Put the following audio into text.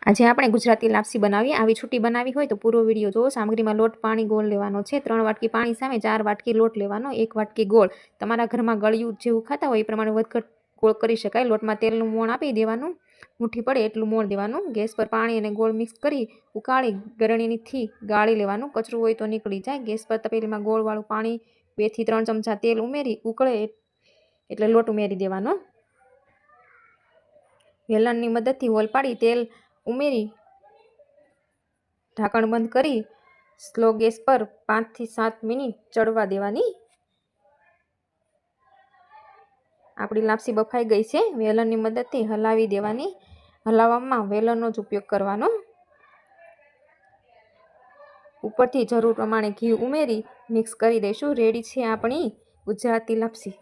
આજે આપણે ગુજરાતી લાપસી બનાવીએ। આવી છૂટી બનાવી હોય તો પૂરો વિડીયો જુઓ। સામગ્રીમાં લોટ, પાણી, ગોળ લેવાનો છે। 3 વાટકી પાણી સામે 4 વાટકી લોટ લેવાનો, 1 વાટકી ગોળ। તમારા ઘરમાં ગળ્યું જેવું ખાતા હોય એ પ્રમાણે વધઘટ ગોળ કરી શકાય। લોટમાં તેલનું મોણ આપી દેવાનું, મુઠ્ઠી પડે એટલું મોણ દેવાનું। ગેસ પર પાણી અને ગોળ મિક્સ કરી ઉકાળી ગળણીથી ગાળી લેવાનું, કચરું હોય તો નીકળી જાય। ગેસ પર તપેલીમાં ગોળવાળું પાણી 2 થી 3 ચમચા તેલ ઉમેરી ઉકળે એટલે લોટ ઉમેરી દેવાનો। વેલણની મદદથી હોલ પાડી તેલ ઉમેરી ઢાંકણ બંધ કરી સ્લો ગેસ પર 5 થી 7 મિનિટ ચડવા દેવાની। આપણી લાપસી બફાઈ ગઈ છે। વેલણની મદદથી હલાવી દેવાની। હલાવવામાં વેલણનો જ ઉપયોગ કરવાનો। ઉપરથી જરૂર પ્રમાણે ઘી ઉમેરી મિક્સ કરી દઈશું। રેડી છે આપણી ગુજરાતી લાપસી।